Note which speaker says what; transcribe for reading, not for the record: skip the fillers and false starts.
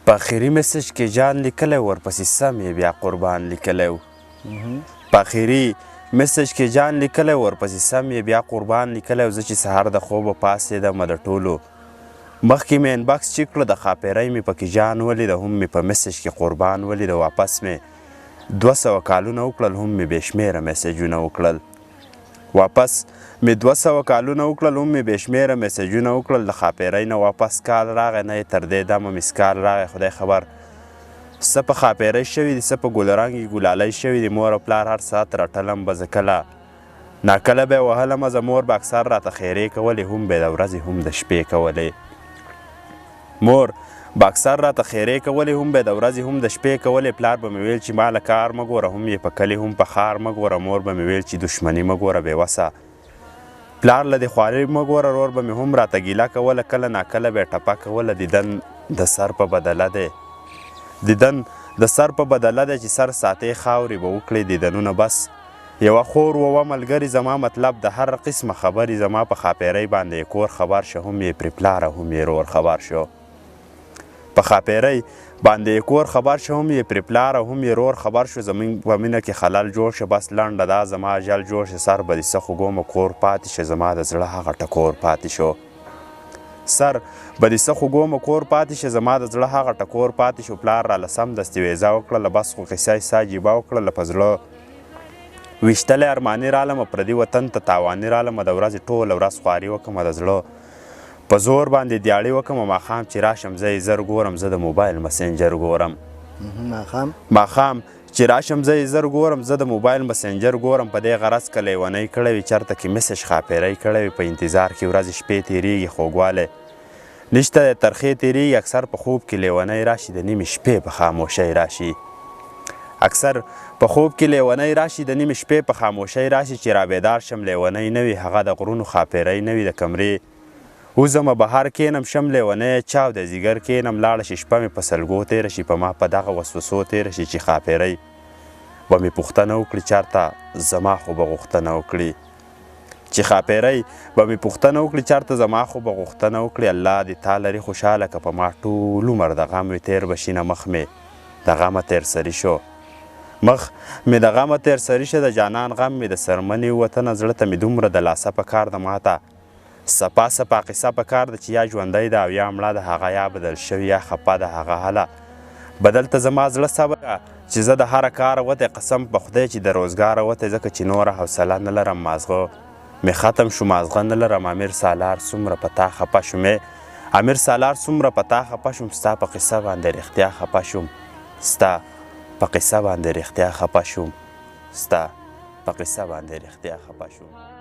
Speaker 1: په اخري میسج کې جان لیکلی ورپسې سم یې بیا قربان لیکلی و په اخري میسج کې جان لیکلی ورپسې سم یې بیا قربان لیکلی و زه چې سهار د خوبه پاڅېدم د ټولو مخکې مې انبکس چیک کړه د ښاپیرۍ مې پکې جان ولیده هم مې په میسج کې قربان ولیده واپس مې 200 کالونه وکړل هم مې بې شمېره میسجونه وکړل واپس مې 200 کالونه وکړل هم مې بې شمېره میسجونه وکړل د ښاپیرۍ نه واپس کال راغی نه یې تر دې دمه مس کال راغی خدای خبر څه په ښاپیرۍ شوي دي څه په ګلرنګې ګلالۍ شوي دي مور او پلار هر ساعت راټلم به زه کله ناکله به یې وهلمه زه مور به اکثر راته خیرې کولې هم به یې د ورځې هم د شپې کولې مور به اکثر راته خیرې کولې هم به یې د ورځې هم د شپې کولې پلار به مې ویل چې ما له کار مه ګوره هم یې په کلي هم په ښار مه ګوره مور به مې ویل چې دښمني مه ګوره بېوسه پلار له دې خوارۍ مه ګوره ورور به مې هم راته ګیله کوله کله ناکله به یې ټپه کوله دیدن د سر په بدله دی دیدن د سر په بدله دی چې سر ساتې خاورې به وکړې دیدنونه بس یوه خور ووه ملګري زما مطلب د هر قسمه خبرې زما په ښاپیرۍ باندې کور خبر شه هم یې پرې پلاره هم یې رور خبر شو په ښاپیرۍ باندې کور خبر شو هم یې پرې پلاره هم یې رور خبر شو زموږ په مینه کې خلل جوړ شه بس لنډه دا زما اجل جوړ شه سر به دې څه خوږومه کور پاتې شه زما د زړه هغه ټکور پاتې شو سر به دې څه خوږومه کور پاتې شه زما د زړه هغه ټکور پاتې شو پلار راله سمدستي ویزه وکړله بس خو قصه یې ساجیبه وکړله په زړه ویشتلی ارماني رالمه پردي وطن ته تاواني رالمه د ورځې ټوله ورځ خواري وکړمه د زړه په زور باندې دیاړې وکړمه ماښام چې راشم زه یې زر ګورم زه د موبایل مسنجر ګورم ماښام چې راشم زه یې زر ګورم زه د موبایل مسنجر ګورم په دې غرض که لیونۍ کړی وي چېرته کې مسج ښاپیرۍ کړی وي په انتظار کې ورځې شپې تېرېږي خوږوالی نشته دی ترخې تېرېږي اکثر په خوب کې لیونۍ راشي د نیمې شپې په خاموشۍ راشي اکثر په خوب کې لیونۍ راشي د نیمې شپې په خاموشۍ راشي چې رابیدار شم لیونۍ نه وي هغه د غرونو ښاپیرۍ نه وي د کمرې وزمه بهر کینم شم لیونۍ چاو د ځیګر کینم لاړه شي شپه مې په سلګو تېره شي په ما په دغه وسوسو تېره شي چې ښاپیرۍ به مې پوښتنه وکړي چېرته زما خو به غوښتنه وکړي چې ښاپیرۍ به مې پوښتنه وکړي چېرته زما خو به غوښتنه وکړي الله دې تا لري خوشحاله که په ما ټول عمر د غم وي تېر به شي نه مخ مې د غمه تېر سري شو مخ مې د غمه تېر سري شه د جانان غم مې د څرمنې وطنه زړه ته مې دومره د لاسه په کار د ماته سپا سپا قصه په کار ده چې یا ژوندی ده او یا مړه ده هغه یا بدل شوي یا خفه ده هغه هله بدلته زما زړه صبر چې زه د هره کاره وتی قسم په خدای چې د روزګاره وتی ځکه چې نوره حوصله نه لرم مازغه مې ختم شو مازغه نه لرم امیر سالار څومره په تا خفه شوم امیر سالار څومره په تا خفه شوم ستا په قصه باندې رښتیا خفه شوم ستا په قصه باندې رښتیا خفه شوم ستا په قصه باندې رښتیا خفه شوم